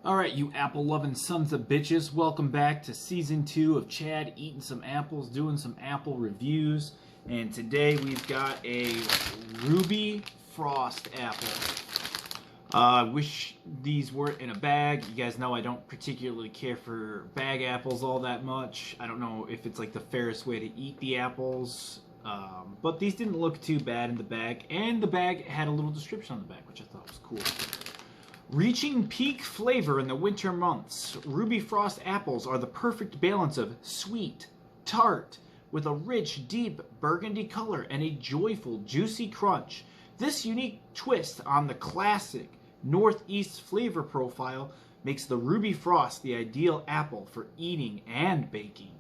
Alright, you apple-loving sons of bitches, welcome back to Season 2 of Chad eating some apples, doing some apple reviews. And today we've got a Ruby Frost apple. I wish these weren't in a bag. You guys know I don't particularly care for bag apples all that much. I don't know if it's like the fairest way to eat the apples. But these didn't look too bad in the bag. And the bag had a little description on the back, which I thought was cool. Reaching peak flavor in the winter months, Ruby Frost apples are the perfect balance of sweet, tart, with a rich, deep burgundy color and a joyful, juicy crunch. This unique twist on the classic Northeast flavor profile makes the Ruby Frost the ideal apple for eating and baking.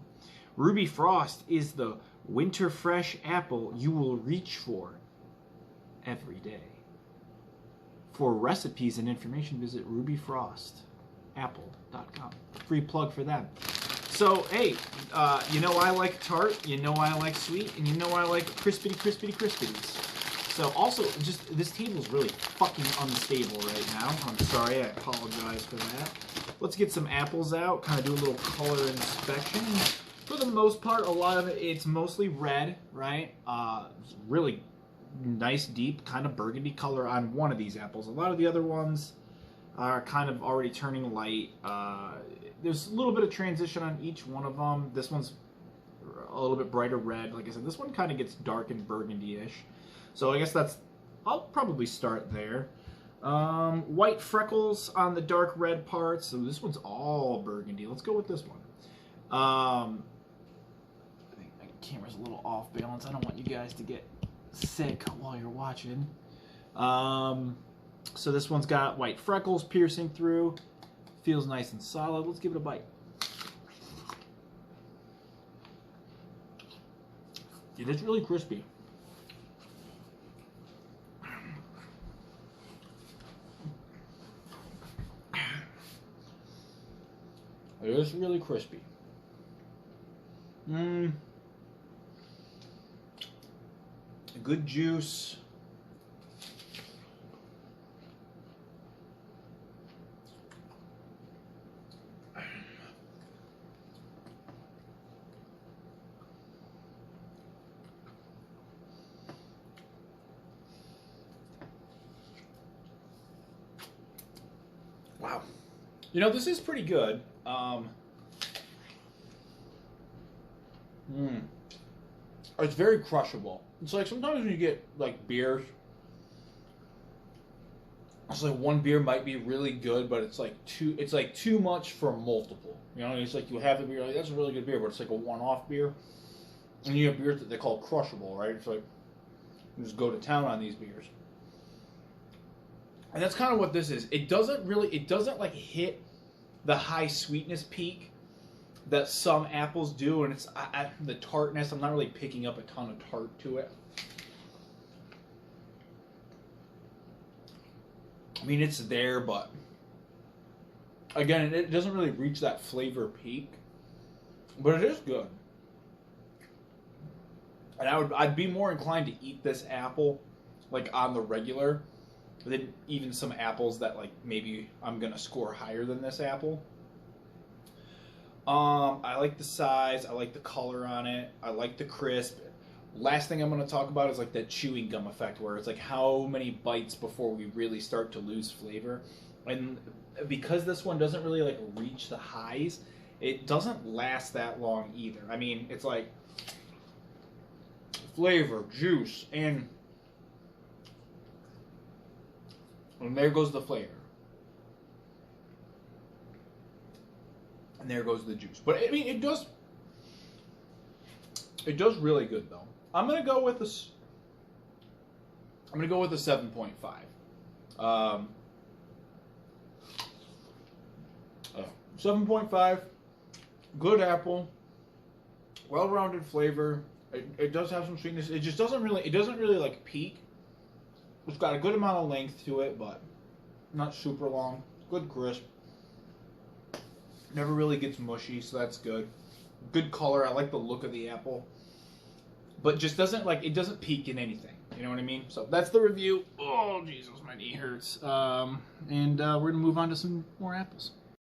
Ruby Frost is the winter fresh apple you will reach for every day. For recipes and information, visit rubyfrostapple.com. Free plug for them. So, hey, you know I like tart, you know I like sweet, and you know I like crispities. So, also, just, this table is really fucking unstable right now. I'm sorry, I apologize for that. Let's get some apples out, kind of do a little color inspection. For the most part, a lot of it, it's mostly red, right? It's really nice deep kind of burgundy color on one of these apples. A lot of the other ones are kind of already turning light. There's a little bit of transition on each one of them. This one's a little bit brighter red. Like I said, this one kind of gets dark and burgundy-ish. So I guess I'll probably start there. White freckles on the dark red parts. So this one's all burgundy. Let's go with this one. I think my camera's a little off balance. I don't want you guys to get sick while you're watching. So this one's got white freckles piercing through. Feels nice and solid. Let's give it a bite. It is really crispy. It is really crispy. Good juice. Wow. You know, this is pretty good. It's very crushable. It's like sometimes when you get like beers, it's like one beer might be really good, but it's like too much for multiple. You know, it's like you have the beer, like that's a really good beer, but it's like a one-off beer. And you have beers that they call crushable, right? It's like you just go to town on these beers. And that's kind of what this is. It doesn't like hit the high sweetness peak that some apples do, and it's the tartness. I'm not really picking up a ton of tart to it. I mean, it's there, but again, it doesn't really reach that flavor peak. But it is good, and I'd be more inclined to eat this apple like on the regular than even some apples that like maybe I'm gonna score higher than this apple. I like the size, I like the color on it, I like the crisp. Last thing I'm going to talk about is like that chewing gum effect where it's like how many bites before we really start to lose flavor. And because this one doesn't really like reach the highs, it doesn't last that long either. I mean, it's like flavor, juice, and there goes the flavor. And there goes the juice. But I mean, it does really good though. I'm gonna go with this. I'm gonna go with a 7.5. 7.5. Good apple. Well-rounded flavor. It does have some sweetness. It just doesn't really. It doesn't really like peak. It's got a good amount of length to it, but not super long. Good crisp. Never really gets mushy, so that's good. Good color. I like the look of the apple. But just doesn't peak in anything. You know what I mean? So that's the review. Oh, Jesus, my knee hurts. And we're going to move on to some more apples.